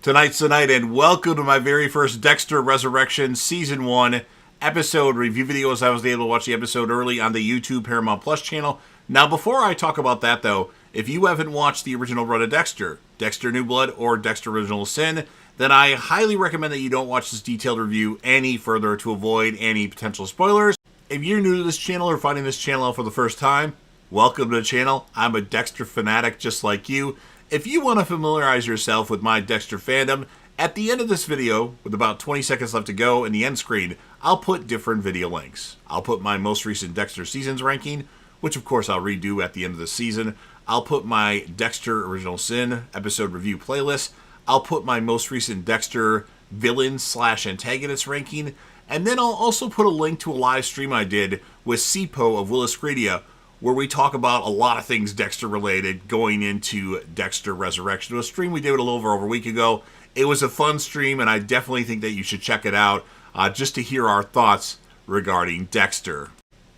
Tonight's the night, and welcome to my very first Dexter Resurrection Season 1 episode review videos. I was able to watch the episode early on the YouTube Paramount Plus channel. Now, before I talk about that, though, if you haven't watched the original run of Dexter, Dexter New Blood, or Dexter Original Sin, then I highly recommend that you don't watch this detailed review any further to avoid any potential spoilers. If you're new to this channel or finding this channel out for the first time, welcome to the channel. I'm a Dexter fanatic just like you. If you want to familiarize yourself with my Dexter fandom, at the end of this video, with about 20 seconds left to go in the end screen, I'll put different video links. I'll put my most recent Dexter seasons ranking, which of course I'll redo at the end of the season. I'll put my Dexter Original Sin episode review playlist. I'll put my most recent Dexter villain/antagonist ranking, and then I'll also put a link to a live stream I did with Sipo of Willis Gradia, where we talk about a lot of things Dexter related going into Dexter Resurrection. It was a stream we did a little over a week ago. It was a fun stream, and I definitely think that you should check it out just to hear our thoughts regarding Dexter.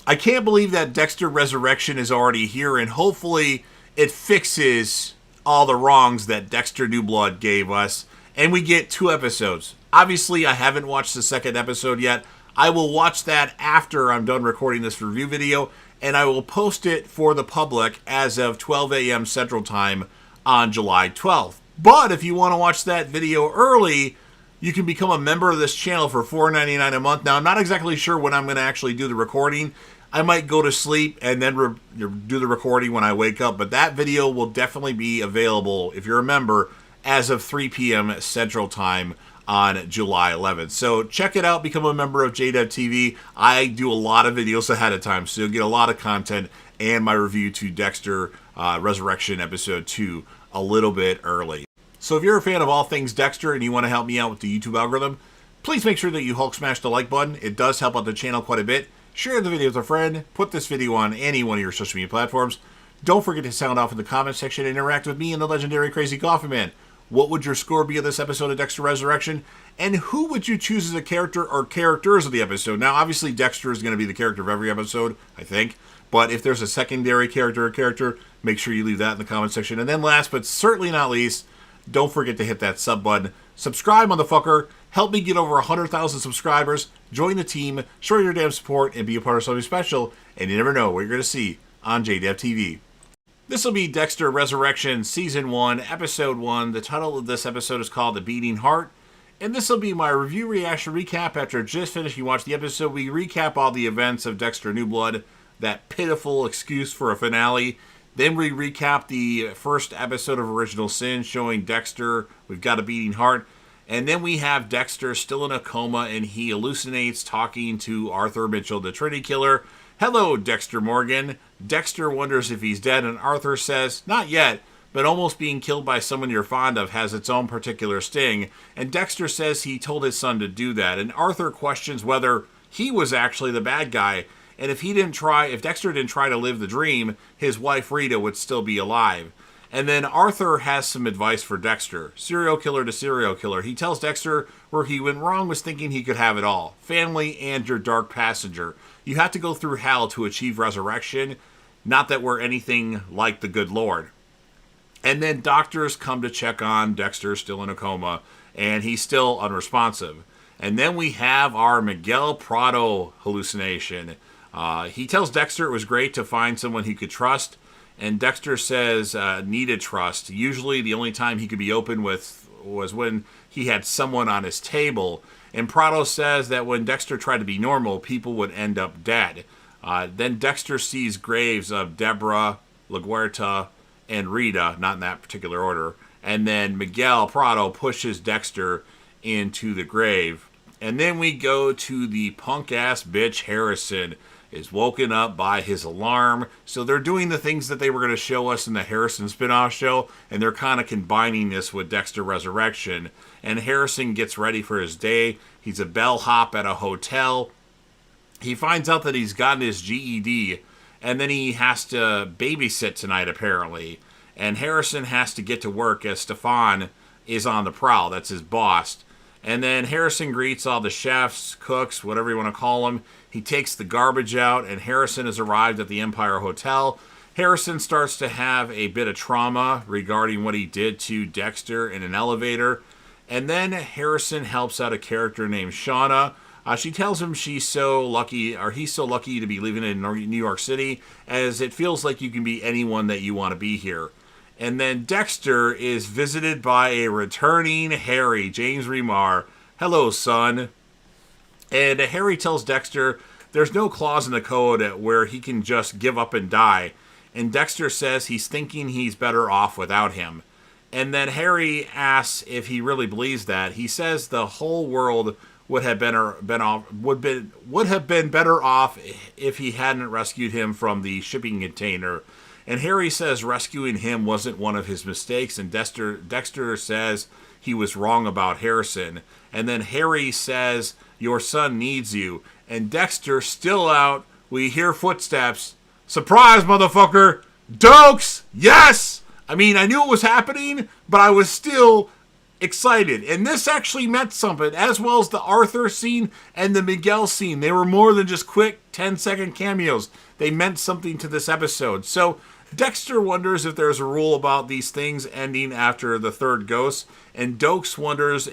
I can't believe that Dexter Resurrection is already here, and hopefully it fixes all the wrongs that Dexter New Blood gave us, and we get 2 episodes. Obviously, I haven't watched the second episode yet. I will watch that after I'm done recording this review video, and I will post it for the public as of 12 a.m. Central Time on July 12th. But if you want to watch that video early, you can become a member of this channel for $4.99 a month. Now, I'm not exactly sure when I'm going to actually do the recording. I might go to sleep and then do the recording when I wake up, but that video will definitely be available, if you're a member, as of 3 p.m. Central Time on July 11th. So check it out, become a member of JDev TV. I do a lot of videos ahead of time, so you'll get a lot of content and my review to Dexter Resurrection Episode 2 a little bit early. So if you're a fan of all things Dexter and you want to help me out with the YouTube algorithm, please make sure that you Hulk smash the like button. It does help out the channel quite a bit. Share the video with a friend. Put this video on any one of your social media platforms. Don't forget to sound off in the comment section and interact with me and the legendary Crazy Coffee Man. What would your score be of this episode of Dexter Resurrection? And who would you choose as a character or characters of the episode? Now, obviously, Dexter is going to be the character of every episode, I think. But if there's a secondary character or character, make sure you leave that in the comment section. And then last, but certainly not least, don't forget to hit that sub button. Subscribe, motherfucker. Help me get over 100,000 subscribers. Join the team. Show your damn support and be a part of something special. And you never know what you're going to see on JDev TV. This will be Dexter Resurrection Season 1, Episode 1. The title of this episode is called The Beating Heart. And this will be my review reaction recap. After just finishing watching the episode, we recap all the events of Dexter New Blood, that pitiful excuse for a finale. Then we recap the first episode of Original Sin, showing Dexter, we've got a beating heart. And then we have Dexter still in a coma, and he hallucinates talking to Arthur Mitchell, the Trinity Killer. Hello, Dexter Morgan. Dexter wonders if he's dead, and Arthur says, not yet, but almost being killed by someone you're fond of has its own particular sting. And Dexter says he told his son to do that. And Arthur questions whether he was actually the bad guy. And if Dexter didn't try to live the dream, his wife Rita would still be alive. And then Arthur has some advice for Dexter. Serial killer to serial killer. He tells Dexter where he went wrong was thinking he could have it all. Family and your dark passenger. You have to go through hell to achieve resurrection. Not that we're anything like the good Lord. And then doctors come to check on Dexter, still in a coma, and he's still unresponsive. And then we have our Miguel Prado hallucination. He tells Dexter it was great to find someone he could trust. And Dexter says needed trust. Usually the only time he could be open with was when he had someone on his table. And Prado says that when Dexter tried to be normal, people would end up dead. Then Dexter sees graves of Deborah, LaGuerta, and Rita, not in that particular order. And then Miguel Prado pushes Dexter into the grave. And then we go to the punk-ass bitch Harrison is woken up by his alarm. So they're doing the things that they were going to show us in the Harrison spinoff show, and they're kind of combining this with Dexter Resurrection. And Harrison gets ready for his day. He's a bellhop at a hotel. He finds out that he's gotten his GED, and then he has to babysit tonight, apparently. And Harrison has to get to work as Stefan is on the prowl. That's his boss. And then Harrison greets all the chefs, cooks, whatever you want to call them. He takes the garbage out, and Harrison has arrived at the Empire Hotel. Harrison starts to have a bit of trauma regarding what he did to Dexter in an elevator. And then Harrison helps out a character named Shauna. She tells him she's so lucky, or he's so lucky to be living in New York City, as it feels like you can be anyone that you want to be here. And then Dexter is visited by a returning Harry, James Remar. Hello, son. And Harry tells Dexter there's no clause in the code where he can just give up and die. And Dexter says he's thinking he's better off without him. And then Harry asks if he really believes that. He says the whole world would have been better off if he hadn't rescued him from the shipping container. And Harry says rescuing him wasn't one of his mistakes, and Dexter says he was wrong about Harrison. And then Harry says, your son needs you. And Dexter, still out, we hear footsteps. Surprise, motherfucker! Dokes! Yes! I mean, I knew it was happening, but I was still excited. And this actually meant something, as well as the Arthur scene and the Miguel scene. They were more than just quick 10-second cameos. They meant something to this episode. So Dexter wonders if there's a rule about these things ending after the third ghost, and Dokes wonders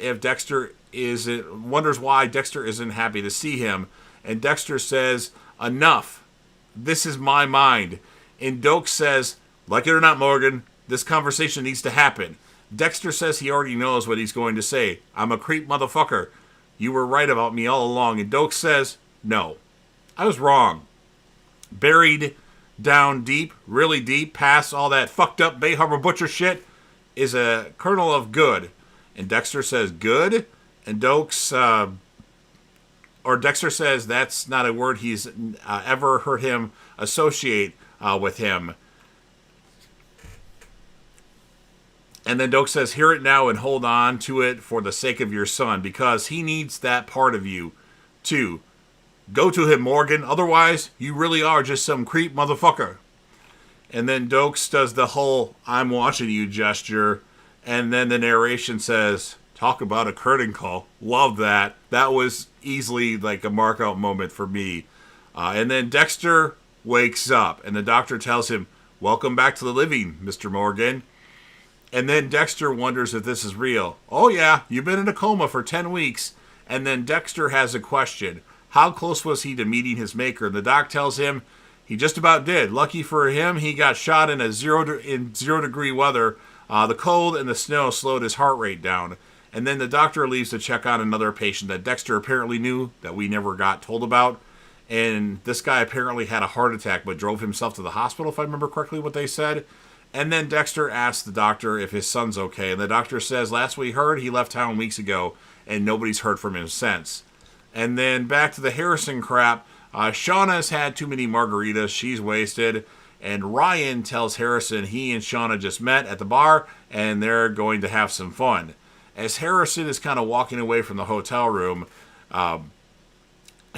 why Dexter isn't happy to see him. And Dexter says, enough. This is my mind. And Dokes says, like it or not, Morgan, this conversation needs to happen. Dexter says he already knows what he's going to say. I'm a creep motherfucker. You were right about me all along. And Dokes says, no, I was wrong. Buried down deep, really deep, past all that fucked up Bay Harbor Butcher shit, is a kernel of good. And Dexter says, good? And Dexter says that's not a word he's ever heard him associate with him. And then Dokes says, hear it now and hold on to it for the sake of your son, because he needs that part of you, too. Go to him, Morgan. Otherwise, you really are just some creep motherfucker. And then Dokes does the whole I'm watching you gesture. And then the narration says, talk about a curtain call. Love that. That was easily like a mark out moment for me. And then Dexter wakes up and the doctor tells him, welcome back to the living, Mr. Morgan. And then Dexter wonders if this is real. Oh yeah, you've been in a coma for 10 weeks. And then Dexter has a question. How close was he to meeting his maker? And the doc tells him he just about did. Lucky for him, he got shot in zero-degree weather. The cold and the snow slowed his heart rate down. And then the doctor leaves to check on another patient that Dexter apparently knew that we never got told about. And this guy apparently had a heart attack but drove himself to the hospital, if I remember correctly what they said. And then Dexter asks the doctor if his son's okay. And the doctor says, last we heard, he left town weeks ago, and nobody's heard from him since. And then back to the Harrison crap. Shauna's had too many margaritas. She's wasted. And Ryan tells Harrison he and Shauna just met at the bar, and they're going to have some fun. As Harrison is kind of walking away from the hotel room,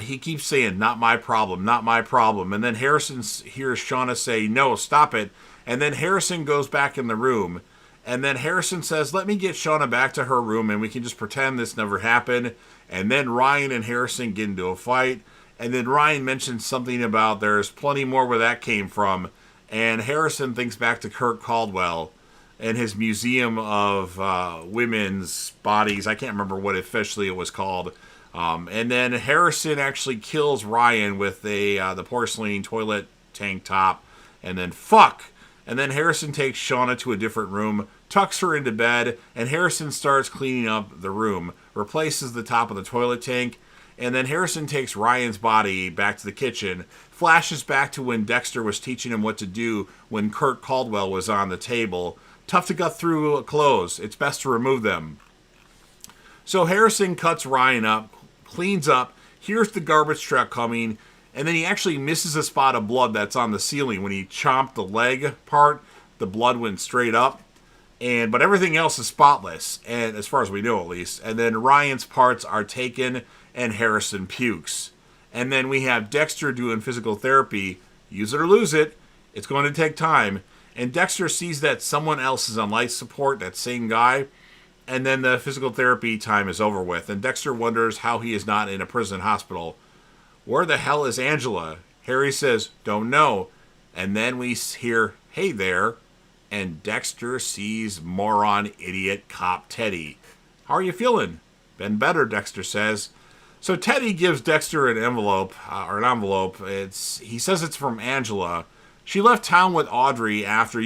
he keeps saying, not my problem, not my problem. And then Harrison hears Shauna say, no, stop it. And then Harrison goes back in the room. And then Harrison says, let me get Shauna back to her room and we can just pretend this never happened. And then Ryan and Harrison get into a fight. And then Ryan mentions something about there's plenty more where that came from. And Harrison thinks back to Kurt Caldwell and his museum of women's bodies. I can't remember what officially it was called. And then Harrison actually kills Ryan with the porcelain toilet tank top. And then fuck. And then Harrison takes Shauna to a different room, tucks her into bed, and Harrison starts cleaning up the room, replaces the top of the toilet tank, and then Harrison takes Ryan's body back to the kitchen, flashes back to when Dexter was teaching him what to do when Kurt Caldwell was on the table. Tough to gut through clothes. It's best to remove them. So Harrison cuts Ryan up, cleans up, hears the garbage truck coming, and then he actually misses a spot of blood that's on the ceiling. When he chomped the leg part, the blood went straight up. But everything else is spotless, and as far as we know at least. And then Ryan's parts are taken, and Harrison pukes. And then we have Dexter doing physical therapy. Use it or lose it. It's going to take time. And Dexter sees that someone else is on life support, that same guy. And then the physical therapy time is over with. And Dexter wonders how he is not in a prison hospital. Where the hell is Angela? Harry says, don't know. And then we hear, hey there. And Dexter sees moron idiot cop Teddy. How are you feeling? Been better, Dexter says. So Teddy gives Dexter an envelope. He says it's from Angela. She left town with Audrey after,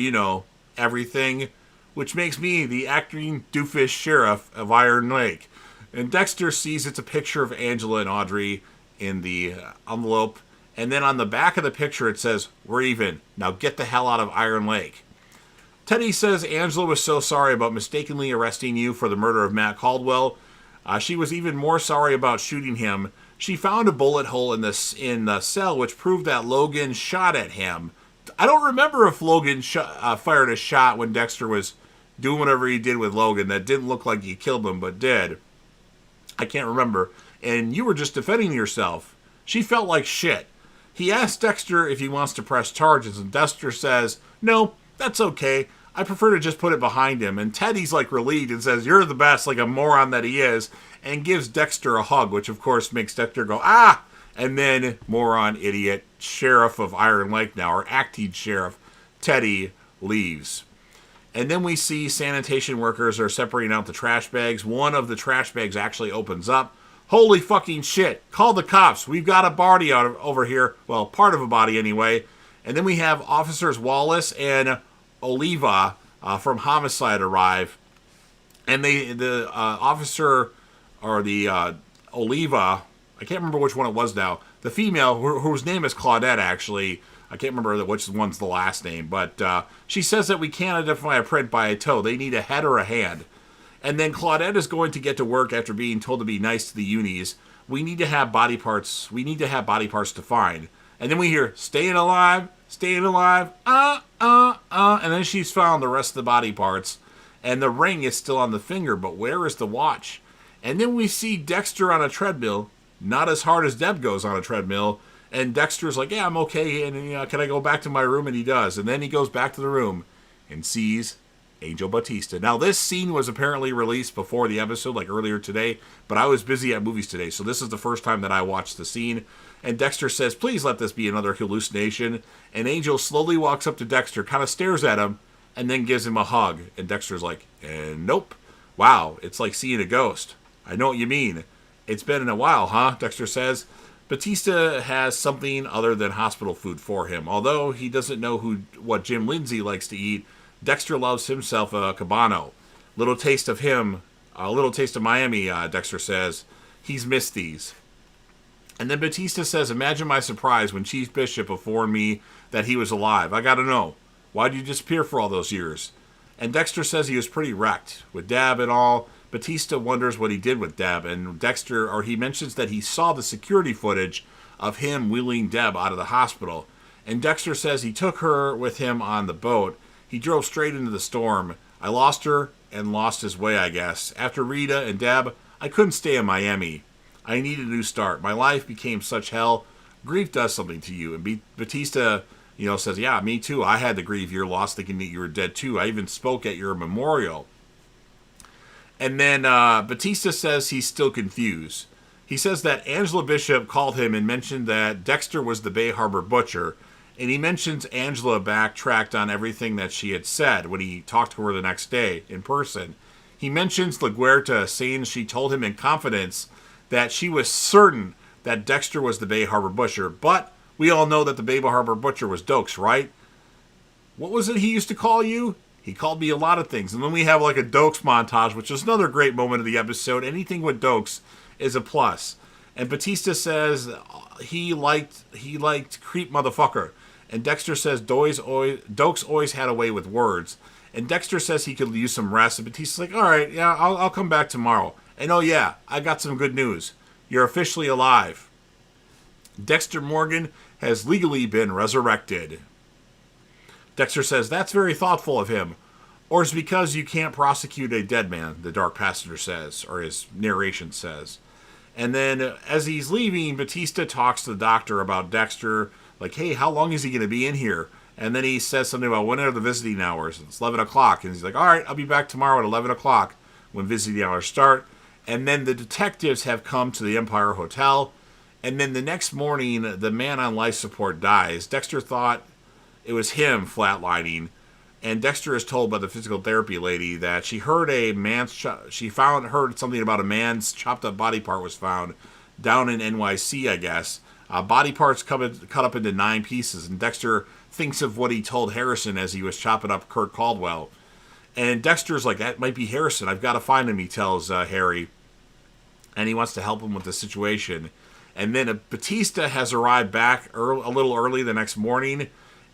everything, which makes me the acting doofus sheriff of Iron Lake. And Dexter sees it's a picture of Angela and Audrey in the envelope. And then on the back of the picture it says, "We're even. Now get the hell out of Iron Lake." Teddy says Angela was so sorry about mistakenly arresting you for the murder of Matt Caldwell. She was even more sorry about shooting him. She found a bullet hole in the cell, which proved that Logan shot at him. I don't remember if Logan fired a shot when Dexter was doing whatever he did with Logan. That didn't look like he killed him, but did. I can't remember. And you were just defending yourself. She felt like shit. He asked Dexter if he wants to press charges, and Dexter says, "No, that's okay. I prefer to just put it behind him." And Teddy's like relieved and says, "You're the best," like a moron that he is, and gives Dexter a hug, which of course makes Dexter go, "Ah!" And then, moron, idiot, sheriff of Iron Lake now, or acting sheriff, Teddy leaves. And then we see sanitation workers are separating out the trash bags. One of the trash bags actually opens up. Holy fucking shit. Call the cops. We've got a body over here. Well, part of a body anyway. And then we have Officers Wallace and Oliva from Homicide arrive. And the officer, or the Oliva, I can't remember which one it was now. The female, whose name is Claudette, actually. I can't remember which one's the last name. But she says that we can't identify a print by a toe. They need a head or a hand. And then Claudette is going to get to work after being told to be nice to the unis. We need to have body parts. We need to have body parts to find. And then we hear, staying alive, and then she's found the rest of the body parts. And the ring is still on the finger, but where is the watch? And then we see Dexter on a treadmill, not as hard as Deb goes on a treadmill. And Dexter's like, "Yeah, I'm okay, and can I go back to my room?" And he does. And then he goes back to the room and sees Angel Batista. Now, this scene was apparently released before the episode, like earlier today, but I was busy at movies today, so this is the first time that I watched the scene. And Dexter says, "Please let this be another hallucination." And Angel slowly walks up to Dexter, kind of stares at him, and then gives him a hug. And Dexter's like, "Nope. Wow, it's like seeing a ghost." "I know what you mean. It's been a while, huh?" Dexter says. Batista has something other than hospital food for him. Although he doesn't know what Jim Lindsay likes to eat, Dexter loves himself a Cabano. Little taste of him, a little taste of Miami, Dexter says. He's missed these. And then Batista says, "Imagine my surprise when Chief Bishop informed me that he was alive. I gotta know, why'd you disappear for all those years?" And Dexter says he was pretty wrecked. With Dab and all, Batista wonders what he did with Deb, and he mentions that he saw the security footage of him wheeling Deb out of the hospital. And Dexter says he took her with him on the boat. He drove straight into the storm. I lost her and lost his way, I guess. After Rita and Deb, I couldn't stay in Miami. I needed a new start. My life became such hell. Grief does something to you. And Batista, says, "Yeah, me too. I had to grieve your loss thinking that you were dead too. I even spoke at your memorial." And then Batista says he's still confused. He says that Angela Bishop called him and mentioned that Dexter was the Bay Harbor Butcher. And he mentions Angela backtracked on everything that she had said when he talked to her the next day in person. He mentions LaGuerta saying she told him in confidence that she was certain that Dexter was the Bay Harbor Butcher. But we all know that the Bay Harbor Butcher was Dokes, right? What was it he used to call you? He called me a lot of things. And then we have like a Dokes montage, which is another great moment of the episode. Anything with Dokes is a plus. And Batista says he liked creep motherfucker. And Dexter says Dokes always had a way with words. And Dexter says he could use some rest. And Batista's like, "All right, yeah, I'll come back tomorrow. And oh yeah, I got some good news. You're officially alive. Dexter Morgan has legally been resurrected." Dexter says, "That's very thoughtful of him. Or it's because you can't prosecute a dead man," the Dark Passenger says, or his narration says. And then as he's leaving, Batista talks to the doctor about Dexter, like, "Hey, how long is he going to be in here?" And then he says something about when are the visiting hours. It's 11 o'clock. And he's like, "All right, I'll be back tomorrow at 11 o'clock when visiting hours start." And then the detectives have come to the Empire Hotel. And then the next morning, the man on life support dies. Dexter thought it was him flatlining. And Dexter is told by the physical therapy lady that she heard heard something about a man's chopped up body part was found down in NYC, I guess. Body parts cut up into 9 pieces, and Dexter thinks of what he told Harrison as he was chopping up Kurt Caldwell. And Dexter's like, that might be Harrison. I've got to find him, he tells Harry. And he wants to help him with the situation. And then Batista has arrived back a little early the next morning.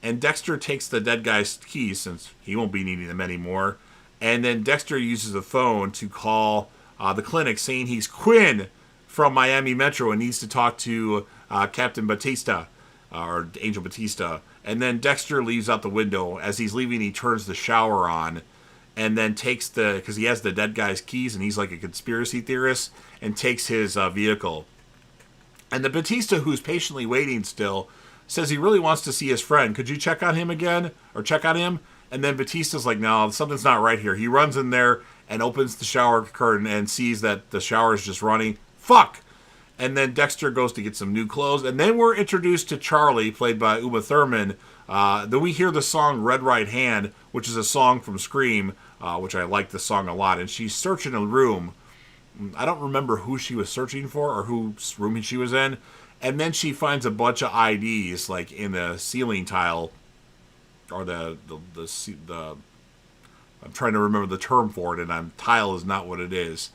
And Dexter takes the dead guy's keys, since he won't be needing them anymore. And then Dexter uses the phone to call the clinic, saying he's Quinn from Miami Metro and needs to talk to Captain Batista, or Angel Batista. And then Dexter leaves out the window. As he's leaving, he turns the shower on. And then takes because he has the dead guy's keys, and he's like a conspiracy theorist, and takes his vehicle. And the Batista, who's patiently waiting still, says he really wants to see his friend. Could you check on him again? Or check on him? And then Batista's like, no, something's not right here. He runs in there and opens the shower curtain and sees that the shower is just running. Fuck! And then Dexter goes to get some new clothes. And then we're introduced to Charlie, played by Uma Thurman. Then we hear the song Red Right Hand, which is a song from Scream, which I like the song a lot. And she's searching a room. I don't remember who she was searching for or whose room she was in. And then she finds a bunch of IDs, like in the ceiling tile, or the I'm trying to remember the term for it, and tile is not what it is.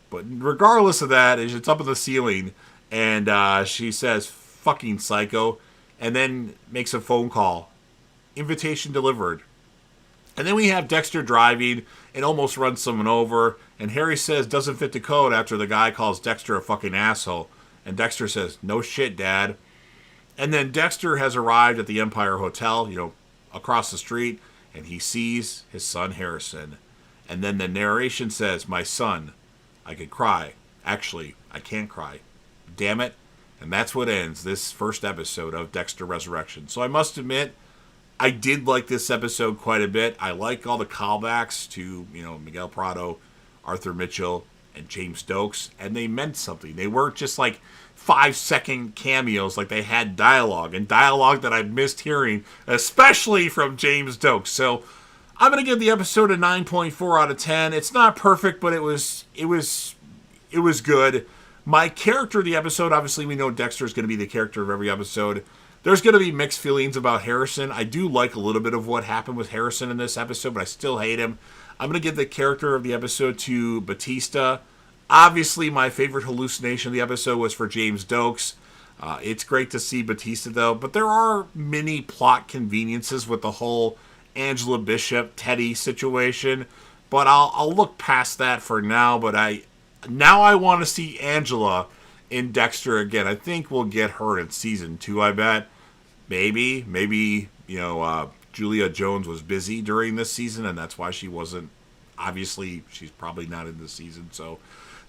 But regardless of that, it's up in the ceiling, and she says, fucking psycho, and then makes a phone call. Invitation delivered. And then we have Dexter driving and almost runs someone over, and Harry says doesn't fit the code after the guy calls Dexter a fucking asshole. And Dexter says, no shit, Dad. And then Dexter has arrived at the Empire Hotel, across the street, and he sees his son Harrison. And then the narration says, my son, I could cry. Actually, I can't cry. Damn it. And that's what ends this first episode of Dexter Resurrection. So I must admit, I did like this episode quite a bit. I like all the callbacks to, Miguel Prado, Arthur Mitchell, and James Stokes, and they meant something. They weren't just like 5-second cameos, like they had dialogue, and dialogue that I missed hearing, especially from James Stokes. So I'm going to give the episode a 9.4 out of 10. It's not perfect, but it was good. My character of the episode, obviously we know Dexter is going to be the character of every episode. There's going to be mixed feelings about Harrison. I do like a little bit of what happened with Harrison in this episode, but I still hate him. I'm going to give the character of the episode to Batista. Obviously, my favorite hallucination of the episode was for James Stokes. It's great to see Batista, though, but there are many plot conveniences with the whole Angela Bishop, Teddy situation. But I'll look past that for now, but I want to see Angela in Dexter again. I think we'll get her in season 2, I bet. Maybe, Julia Jones was busy during this season, and that's why she wasn't. Obviously, she's probably not in this season. So,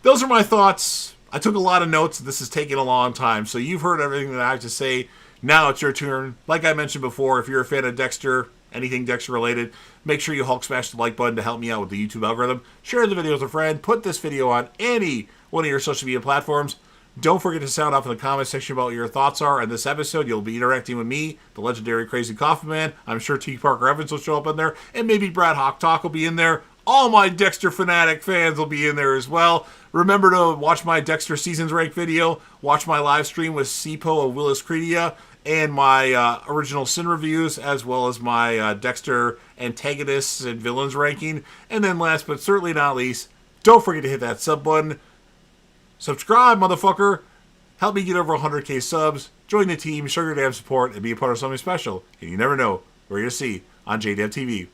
those are my thoughts. I took a lot of notes. This is taking a long time. So, you've heard everything that I have to say. Now it's your turn. Like I mentioned before, if you're a fan of Dexter, anything Dexter related, make sure you Hulk smash the like button to help me out with the YouTube algorithm. Share the video with a friend. Put this video on any one of your social media platforms. Don't forget to sound off in the comment section about what your thoughts are. In this episode, you'll be interacting with me, the legendary Crazy Coffin Man. I'm sure T. Parker Evans will show up in there, and maybe Brad Hawk Talk will be in there. All my Dexter fanatic fans will be in there as well. Remember to watch my Dexter Seasons Rank video, watch my live stream with Sipo of Willis Credia, and my original Sin reviews, as well as my Dexter antagonists and villains ranking. And then last but certainly not least, don't forget to hit that sub button. Subscribe, motherfucker. Help me get over 100k subs. Join the team, show your damn support, and be a part of something special. And you never know where you'll see on JDev TV.